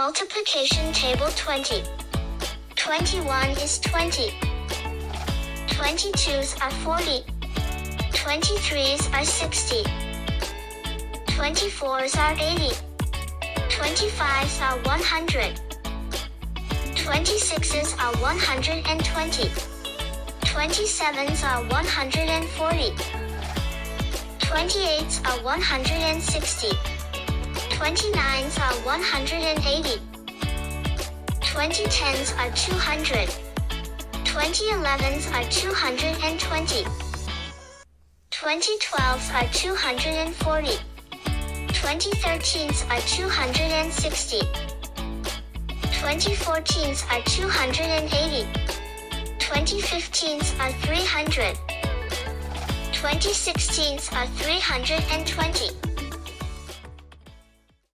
Multiplication table 20. 21 is 20. 22s are 40. 23s are 60. 24s are 80. 25s are 100. 26s are 120. 27s are 140. 28s are 160. 29s are 180. 2010s are 200. 2011s are 220. 2012s are 240. 2013s are 260. 2014s are 280. 2015s are 300. 2016s are 320.